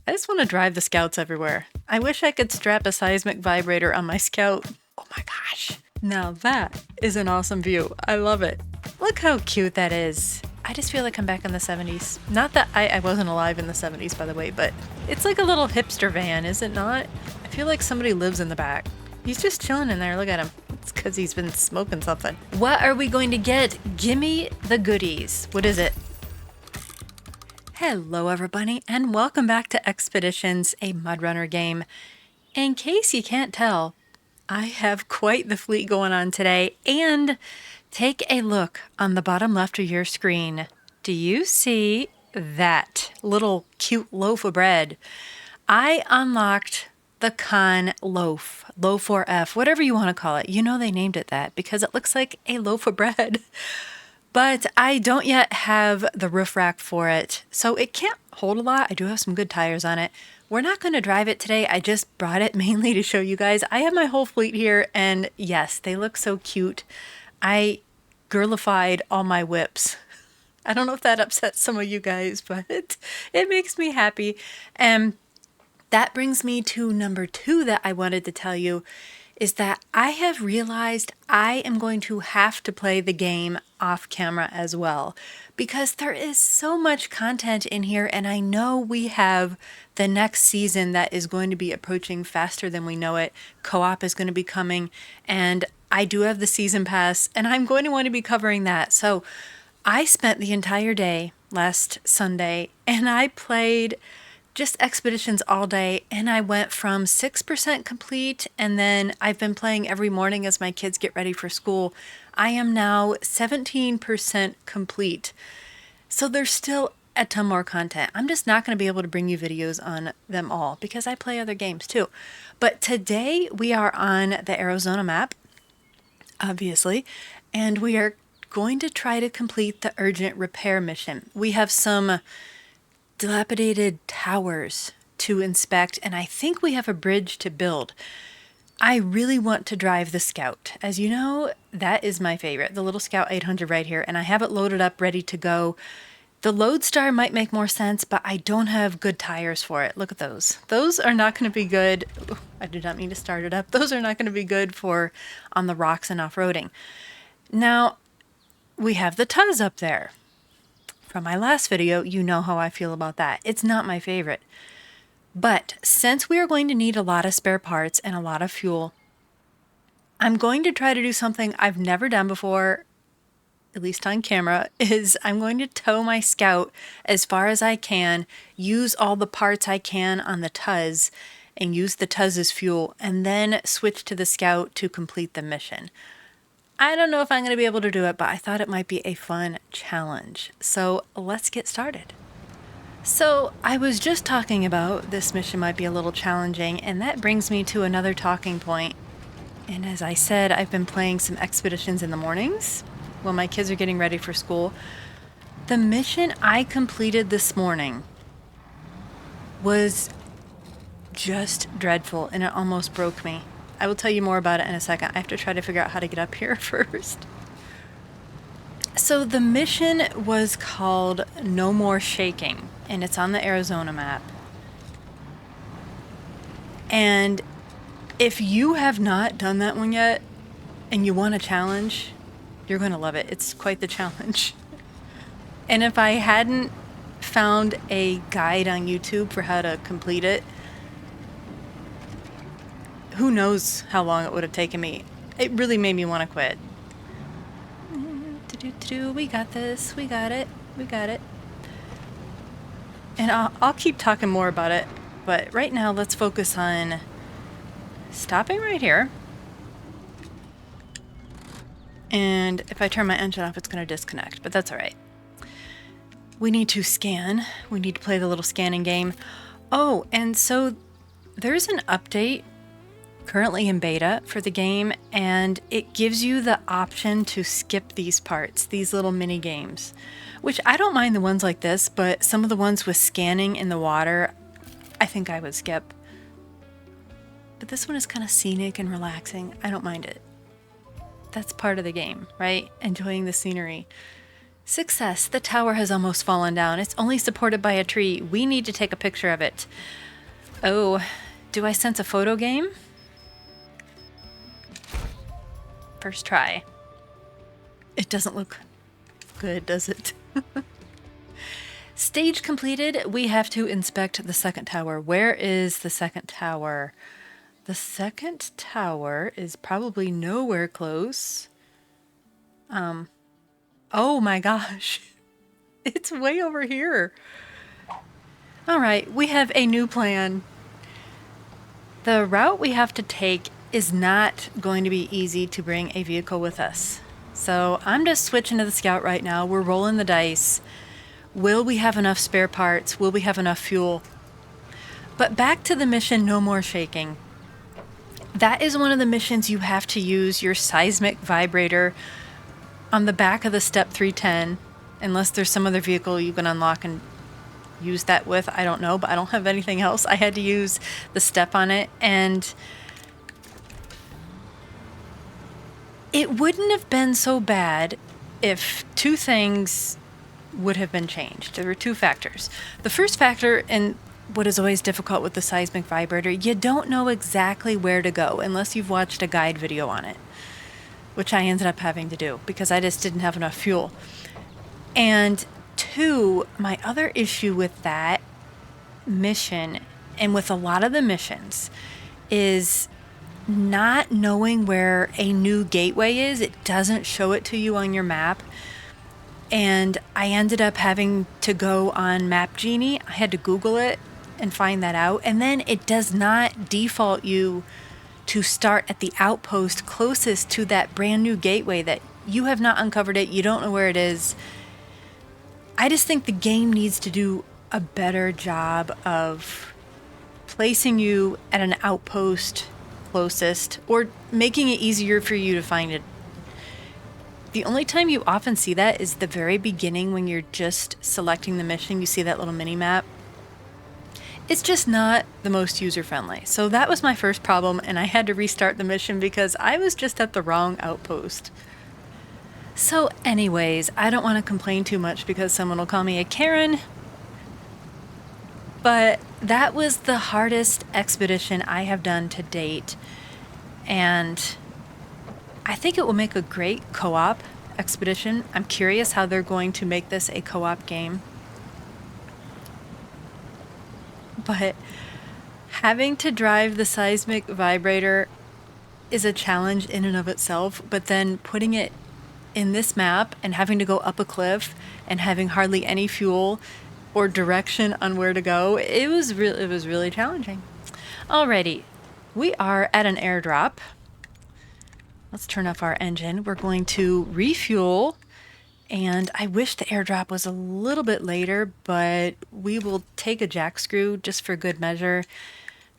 I just want to drive the Scouts everywhere. I wish I could strap a seismic vibrator on my Scout. Oh my gosh. Now that is an awesome view. I love it. Look how cute that is. I just feel like I'm back in the 70s. Not that I wasn't alive in the 70s, by the way, but it's like a little hipster van, is it not? I feel like somebody lives in the back. He's just chilling in there. Look at him. It's because he's been smoking something. What are we going to get? Gimme the goodies. What is it? Hello everybody, and welcome back to Expeditions, a Mudrunner game. In case you can't tell, I have quite the fleet going on today, and take a look on the bottom left of your screen. Do you see that little cute loaf of bread? I unlocked the Khan Lo4F, whatever you want to call it. You know they named it that because it looks like a loaf of bread. But I don't yet have the roof rack for it, so it can't hold a lot. I do have some good tires on it. We're not going to drive it today. I just brought it mainly to show you guys. I have my whole fleet here, and yes, they look so cute. I girlified all my whips. I don't know if that upsets some of you guys, but it makes me happy. And that brings me to number 2 that I wanted to tell you, is that I have realized I am going to have to play the game off camera as well, because there is so much content in here, and I know we have the next season that is going to be approaching faster than we know it. Co-op is going to be coming, and I do have the season pass, and I'm going to want to be covering that. So I spent the entire day last Sunday, and I played just Expeditions all day, and I went from 6% complete, and then I've been playing every morning as my kids get ready for school. I am now 17% complete. So there's still a ton more content. I'm just not going to be able to bring you videos on them all because I play other games too. But today we are on the Arizona map, obviously, and we are going to try to complete the urgent repair mission. We have some dilapidated towers to inspect, and I think we have a bridge to build. I really want to drive the Scout. As you know, that is my favorite, the little Scout 800 right here, and I have it loaded up ready to go. The Lodestar might make more sense, but I don't have good tires for it. Look at those. Those are not going to be good. Ooh, I did not mean to start it up. Those are not going to be good for on the rocks and off-roading. Now, we have the Tuz up there. From my last video, you know how I feel about that. It's not my favorite. But since we are going to need a lot of spare parts and a lot of fuel, I'm going to try to do something I've never done before, at least on camera, is I'm going to tow my Scout as far as I can, use all the parts I can on the Tuz, and use the Tuz as fuel, and then switch to the Scout to complete the mission. I don't know if I'm going to be able to do it, but I thought it might be a fun challenge. So let's get started. So I was just talking about this mission might be a little challenging, and that brings me to another talking point. And as I said, I've been playing some Expeditions in the mornings while my kids are getting ready for school. The mission I completed this morning was just dreadful, and it almost broke me. I will tell you more about it in a second. I have to try to figure out how to get up here first. So the mission was called No More Shaking, and it's on the Arizona map. And if you have not done that one yet, and you want a challenge, you're going to love it. It's quite the challenge. And if I hadn't found a guide on YouTube for how to complete it, who knows how long it would have taken me. It really made me want to quit. We got this. We got it. We got it. And I'll keep talking more about it. But right now, let's focus on stopping right here. And if I turn my engine off, it's going to disconnect. But that's all right. We need to scan. We need to play the little scanning game. Oh, and so there's an update currently in beta for the game, and it gives you the option to skip these parts, these little mini games, which I don't mind the ones like this, but some of the ones with scanning in the water, I think I would skip. But this one is kind of scenic and relaxing. I don't mind it. That's part of the game, right? Enjoying the scenery. Success. The tower has almost fallen down. It's only supported by a tree. We need to take a picture of it. Oh, do I sense a photo game? First try. It doesn't look good, does it? Stage completed. We have to inspect the second tower. Where is the second tower? The second tower is probably nowhere close. Oh my gosh. It's way over here. All right, we have a new plan. The route we have to take is not going to be easy to bring a vehicle with us. So I'm just switching to the Scout right now. We're rolling the dice. Will we have enough spare parts? Will we have enough fuel? But back to the mission, No More Shaking. That is one of the missions you have to use your seismic vibrator on the back of the Step 310, unless there's some other vehicle you can unlock and use that with. I don't know, but I don't have anything else. I had to use the step on it, and it wouldn't have been so bad if two things would have been changed. There were two factors. The first factor, and what is always difficult with the seismic vibrator, you don't know exactly where to go unless you've watched a guide video on it, which I ended up having to do because I just didn't have enough fuel. And two, my other issue with that mission, and with a lot of the missions, is not knowing where a new gateway is. It doesn't show it to you on your map. And I ended up having to go on Map Genie. I had to Google it and find that out. And then it does not default you to start at the outpost closest to that brand new gateway that you have not uncovered it. You don't know where it is. I just think the game needs to do a better job of placing you at an outpost closest, or making it easier for you to find it. The only time you often see that is the very beginning when you're just selecting the mission. You see that little mini map. It's just not the most user-friendly. So that was my first problem, and I had to restart the mission because I was just at the wrong outpost. So anyways, I don't want to complain too much because someone will call me a Karen. But that was the hardest expedition I have done to date. And I think it will make a great co-op expedition. I'm curious how they're going to make this a co-op game. But having to drive the seismic vibrator is a challenge in and of itself. But then putting it in this map and having to go up a cliff and having hardly any fuel or direction on where to go, it was really challenging. Alrighty, we are at an airdrop. Let's turn off our engine. We're going to refuel, and I wish the airdrop was a little bit later, but we will take a jack screw just for good measure,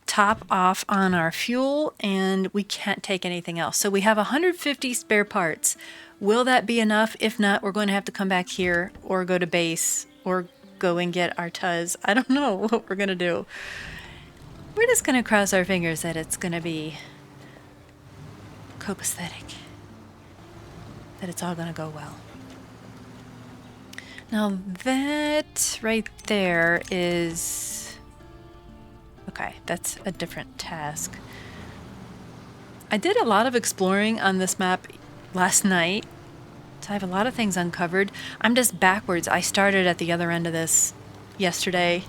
top off on our fuel, and we can't take anything else. So we have 150 spare parts. Will that be enough? If not, we're going to have to come back here or go to base or go and get our Tuz. I don't know what we're going to do. We're just going to cross our fingers that it's going to be copacetic, that it's all going to go well. Now that right there is... okay, that's a different task. I did a lot of exploring on this map last night, so I have a lot of things uncovered. I'm just backwards. I started at the other end of this yesterday,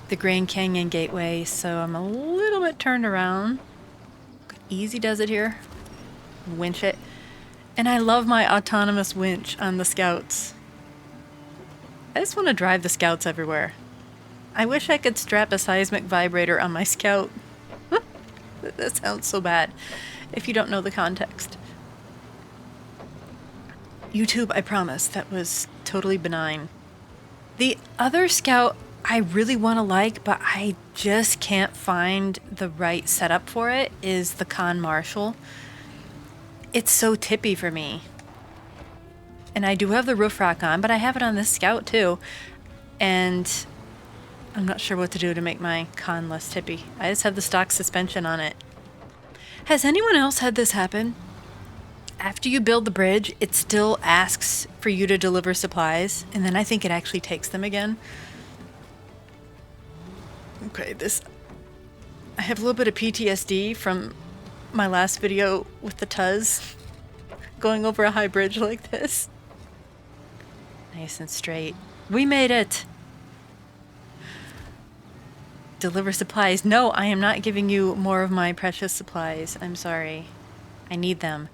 the Grand Canyon Gateway, so I'm a little bit turned around. Easy does it here. Winch it. And I love my autonomous winch on the Scouts. I just want to drive the Scouts everywhere. I wish I could strap a seismic vibrator on my Scout. That sounds so bad if you don't know the context. YouTube, I promise, that was totally benign. The other Scout I really want to like, but I just can't find the right setup for it, is the Khan Marshall. It's so tippy for me. And I do have the roof rack on, but I have it on this Scout too. And I'm not sure what to do to make my Khan less tippy. I just have the stock suspension on it. Has anyone else had this happen? after you build the bridge, it still asks for you to deliver supplies, and then I think it actually takes them again. Okay, I have a little bit of PTSD from my last video with the Tuz going over a high bridge like this. Nice and straight. We made it! Deliver supplies. No, I am not giving you more of my precious supplies. I'm sorry. I need them.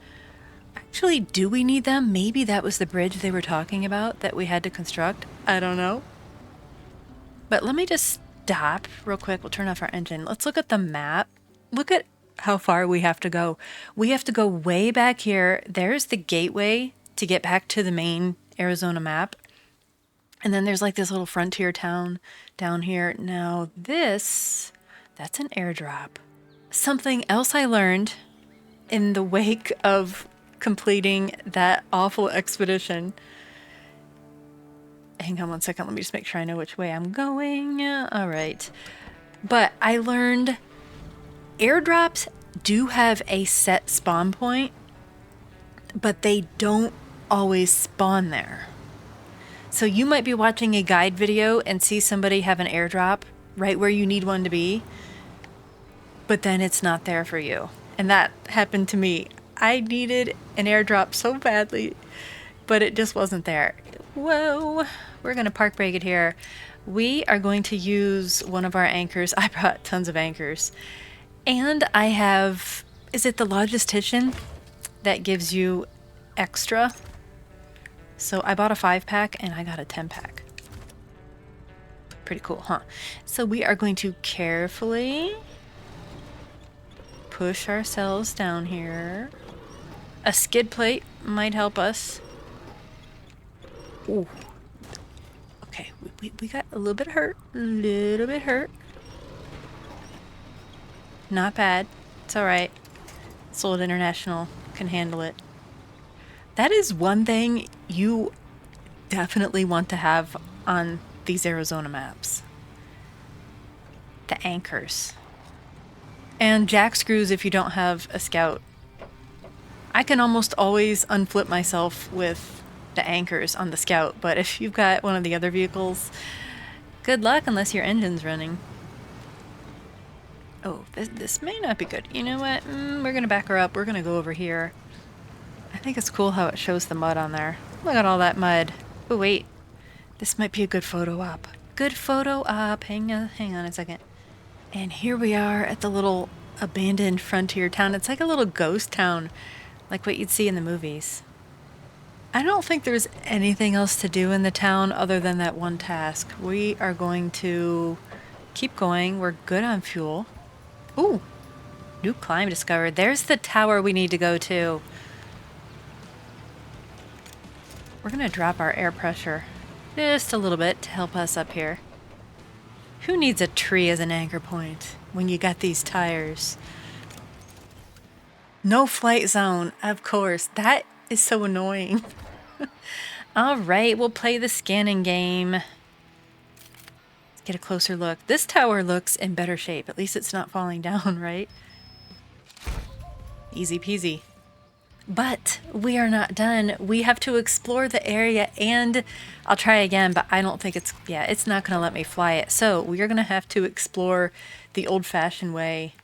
Actually, do we need them? Maybe that was the bridge they were talking about that we had to construct. I don't know. But let me just stop real quick. We'll turn off our engine. Let's look at the map. Look at how far we have to go. We have to go way back here. There's the gateway to get back to the main Arizona map. And then there's like this little frontier town down here. Now that's an airdrop. Something else I learned in the wake of completing that awful expedition. Hang on one second. Let me just make sure I know which way I'm going. All right. But I learned airdrops do have a set spawn point, but they don't always spawn there. So you might be watching a guide video and see somebody have an airdrop right where you need one to be, but then it's not there for you. And that happened to me. I needed an airdrop so badly, but it just wasn't there. Whoa, we're gonna park brake it here. We are going to use one of our anchors. I brought tons of anchors. And I have, is it the logistician that gives you extra? So I bought a 5-pack and I got a 10-pack. Pretty cool, huh? So we are going to carefully push ourselves down here. A skid plate might help us. Ooh. Okay, we got a little bit hurt. Not bad. It's alright. Sold International can handle it. That is one thing you definitely want to have on these Arizona maps. The anchors. And jack screws if you don't have a scout. I can almost always unflip myself with the anchors on the scout, but if you've got one of the other vehicles, good luck unless your engine's running. Oh, this may not be good. You know what? We're gonna back her up. We're gonna go over here. I think it's cool how it shows the mud on there. Look at all that mud. Oh, wait. This might be a good photo op. Good photo op. Hang on a second. And here we are at the little abandoned frontier town. It's like a little ghost town, like what you'd see in the movies. I don't think there's anything else to do in the town other than that one task. We are going to keep going. We're good on fuel. Ooh, new climb discovered. There's the tower we need to go to. We're gonna drop our air pressure just a little bit to help us up here. Who needs a tree as an anchor point when you got these tires? No flight zone, of course. That is so annoying. All right, we'll play the scanning game. Let's get a closer look. This tower looks in better shape. At least it's not falling down, right? Easy peasy. But we are not done. We have to explore the area, and I'll try again, but I don't think it's not going to let me fly it. So we are going to have to explore the old-fashioned way.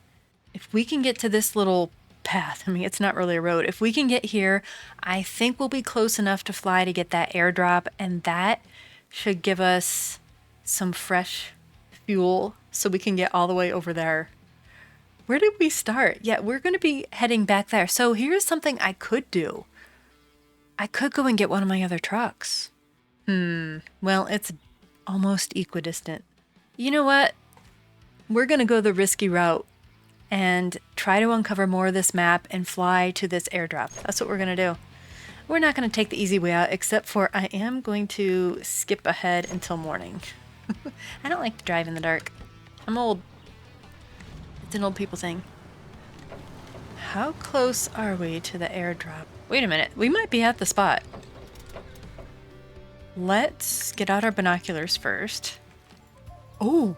If we can get to this little path, I mean, it's not really a road. If we can get here, I think we'll be close enough to fly to get that airdrop, and that should give us some fresh fuel so we can get all the way over there. Where did we start? Yeah, we're going to be heading back there. So here's something I could do. I could go and get one of my other trucks. Well, it's almost equidistant. You know what? We're going to go the risky route and try to uncover more of this map and fly to this airdrop. That's what we're going to do. We're not going to take the easy way out, except for I am going to skip ahead until morning. I don't like to drive in the dark. I'm old. It's an old people thing. How close are we to the airdrop? Wait a minute. We might be at the spot. Let's get out our binoculars first. Oh,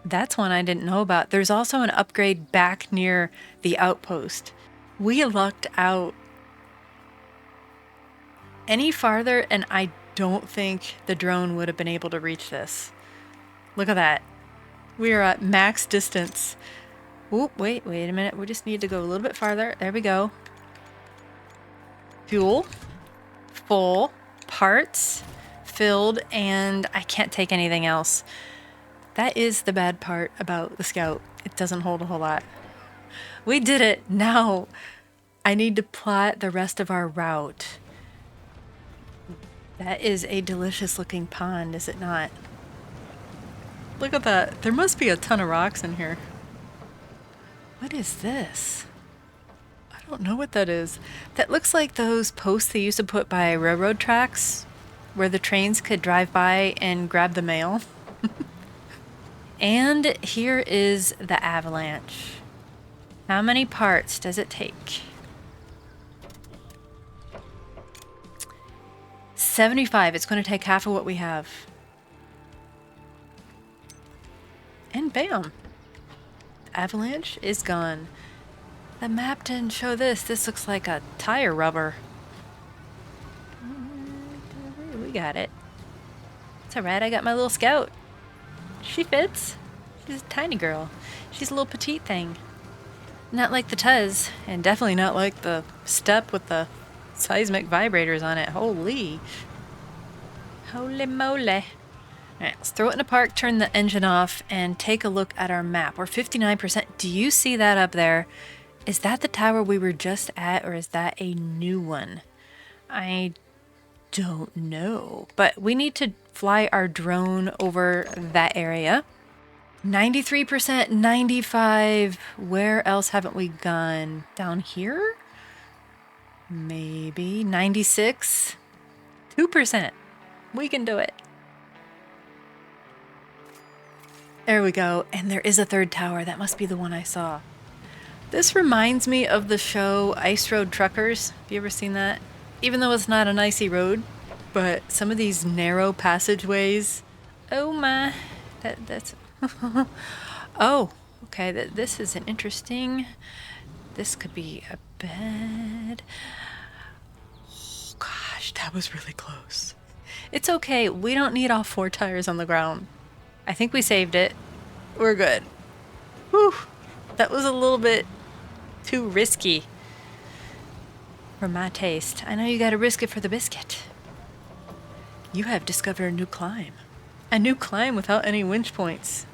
that's one I didn't know about. There's also an upgrade back near the outpost. We lucked out any farther and I don't think the drone would have been able to reach this. Look at that. We are at max distance. Oop, wait a minute. We just need to go a little bit farther. There we go. Fuel. Full. Parts. Filled. And I can't take anything else. That is the bad part about the Scout. It doesn't hold a whole lot. We did it. Now I need to plot the rest of our route. That is a delicious looking pond, is it not? Look at that. There must be a ton of rocks in here. What is this? I don't know what that is. That looks like those posts they used to put by railroad tracks where the trains could drive by and grab the mail. And here is the avalanche. How many parts does it take? 75. It's going to take half of what we have. And bam! The avalanche is gone. The map didn't show this. This looks like a tire rubber. We got it. It's alright, I got my little Scout. She fits. She's a tiny girl. She's a little petite thing. Not like the Tuz, and definitely not like the Step with the seismic vibrators on it. Holy moly. Alright, let's throw it in a park, turn the engine off, and take a look at our map. We're 59%. Do you see that up there? Is that the tower we were just at, or is that a new one? I don't know. But we need to fly our drone over that area. 93%, 95. Where else haven't we gone? Down here? Maybe. 96. 2%. We can do it. There we go. And there is a third tower. That must be the one I saw. This reminds me of the show Ice Road Truckers. Have you ever seen that? Even though it's not an icy road, but some of these narrow passageways. Oh my. That's... Oh, okay. This is an interesting... This could be a bed. Oh, gosh, that was really close. It's okay. We don't need all 4 tires on the ground. I think we saved it. We're good. Whew. That was a little bit too risky for my taste. I know you gotta risk it for the biscuit. You have discovered a new climb. A new climb without any winch points.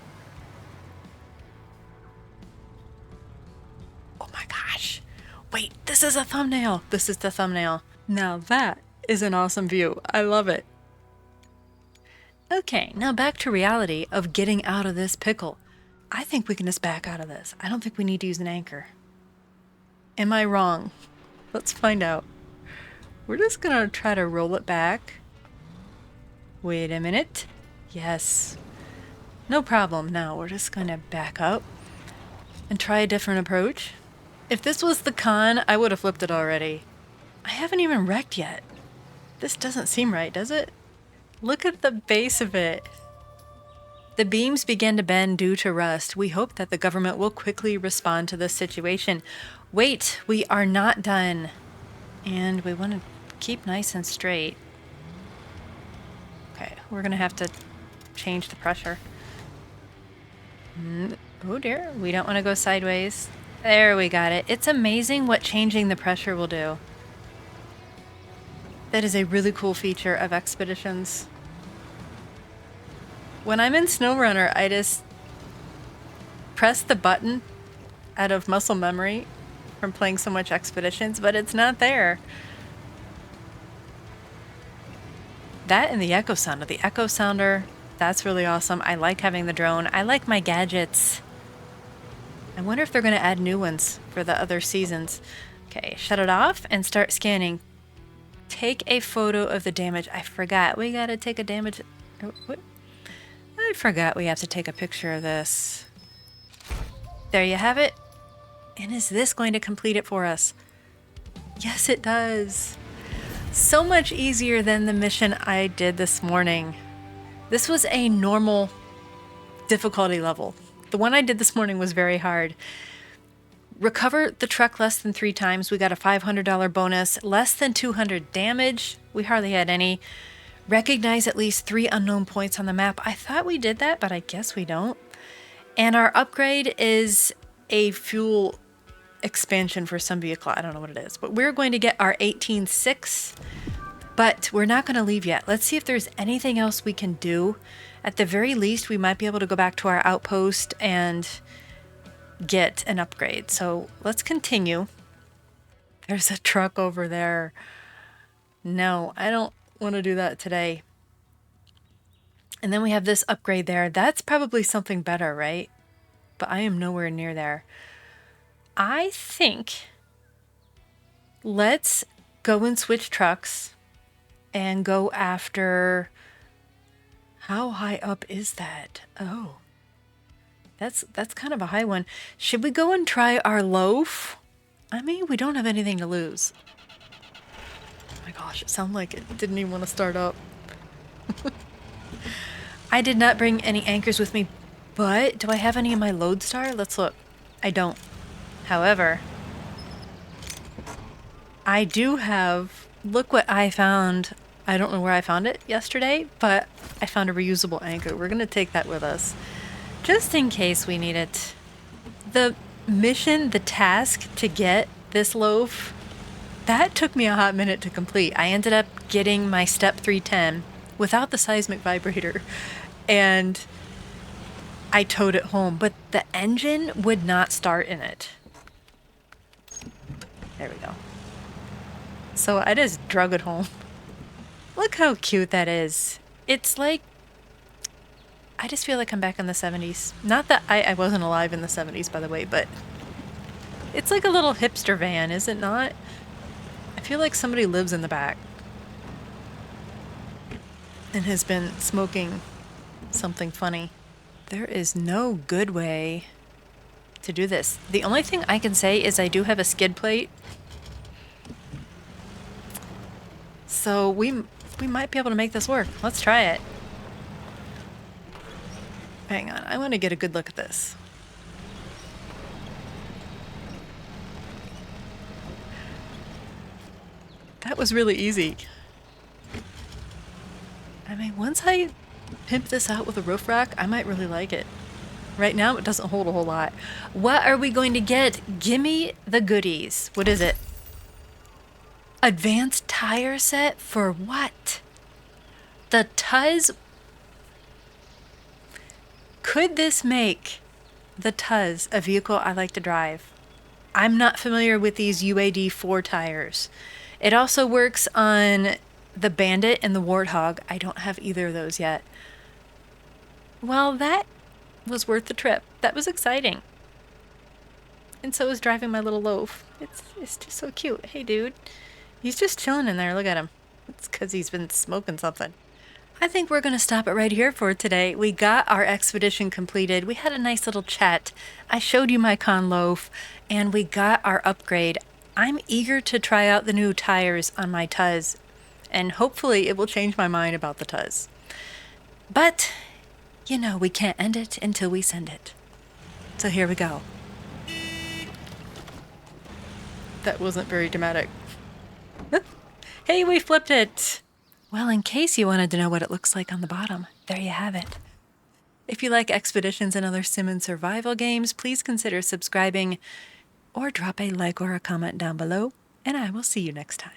Oh my gosh. Wait, this is a thumbnail. This is the thumbnail. Now that is an awesome view. I love it. Okay, now back to reality of getting out of this pickle. I think we can just back out of this. I don't think we need to use an anchor. Am I wrong? Let's find out. We're just gonna try to roll it back. Wait a minute. Yes. No problem. Now we're just gonna back up and try a different approach. If this was the Khan, I would have flipped it already. I haven't even wrecked yet. This doesn't seem right, does it? Look at the base of it. The beams began to bend due to rust. We hope that the government will quickly respond to this situation. Wait, we are not done. And we want to keep nice and straight. Okay, we're going to have to change the pressure. Oh dear, we don't want to go sideways. There, we got it. It's amazing what changing the pressure will do. That is a really cool feature of Expeditions. When I'm in SnowRunner, I just press the button out of muscle memory from playing so much Expeditions, but it's not there. That and the echo sounder. The echo sounder, that's really awesome. I like having the drone. I like my gadgets. I wonder if they're going to add new ones for the other seasons. Okay, shut it off and start scanning. Take a photo of the damage. I forgot. We got to take a damage... Oh, what? I forgot we have to take a picture of this. There you have it. And is this going to complete it for us? Yes, it does. So much easier than the mission I did this morning. This was a normal difficulty level. The one I did this morning was very hard. recover the truck less than 3 times. We got a $500 bonus, less than 200 damage. We hardly had any. Recognize at least 3 unknown points on the map. I thought we did that, but I guess we don't. And our upgrade is a fuel expansion for some vehicle. I don't know what it is, but we're going to get our 18.6, but we're not going to leave yet. Let's see if there's anything else we can do. At the very least, we might be able to go back to our outpost and get an upgrade. So let's continue. There's a truck over there. No, I don't want to do that today. And then we have this upgrade there. That's probably something better, right? But I am nowhere near there. I think let's go and switch trucks and go after... How high up is that? Oh, that's kind of a high one. Should we go and try our loaf? I mean, we don't have anything to lose. Oh my gosh, it sounded like it didn't even want to start up. I did not bring any anchors with me, but do I have any in my lodestar? Let's look. I don't. However, I do have, look what I found. I don't know where I found it yesterday, but I found a reusable anchor. We're going to take that with us just in case we need it. The mission, the task to get this loaf, that took me a hot minute to complete. I ended up getting my step 310 without the seismic vibrator, and I towed it home, but the engine would not start in it. There we go. So I just drug it home. Look how cute that is. It's like, I just feel like I'm back in the 70s. Not that I wasn't alive in the 70s, by the way, but it's like a little hipster van, is it not? I feel like somebody lives in the back and has been smoking something funny. There is no good way to do this. The only thing I can say is I do have a skid plate. So we might be able to make this work. Let's try it. Hang on, I want to get a good look at this. That was really easy. I mean, once I pimp this out with a roof rack, I might really like it. Right now, it doesn't hold a whole lot. What are we going to get? Gimme the goodies. What is it? Advanced tire set for what? The Tuz. Could this make the Tuz a vehicle I like to drive? I'm not familiar with these UAD IV tires. It also works on the Bandit and the Warthog. I don't have either of those yet. Well, that was worth the trip. That was exciting. And so was driving my little loaf. It's just so cute. Hey, dude. He's just chilling in there. Look at him. It's because he's been smoking something. I think we're going to stop it right here for today. We got our expedition completed. We had a nice little chat. I showed you my Khan loaf, and we got our upgrade. I'm eager to try out the new tires on my Tuz, and hopefully it will change my mind about the Tuz. But, you know, we can't end it until we send it. So here we go. That wasn't very dramatic. Hey, we flipped it! Well, in case you wanted to know what it looks like on the bottom, there you have it. If you like expeditions and other sim and survival games, please consider subscribing or drop a like or a comment down below, and I will see you next time.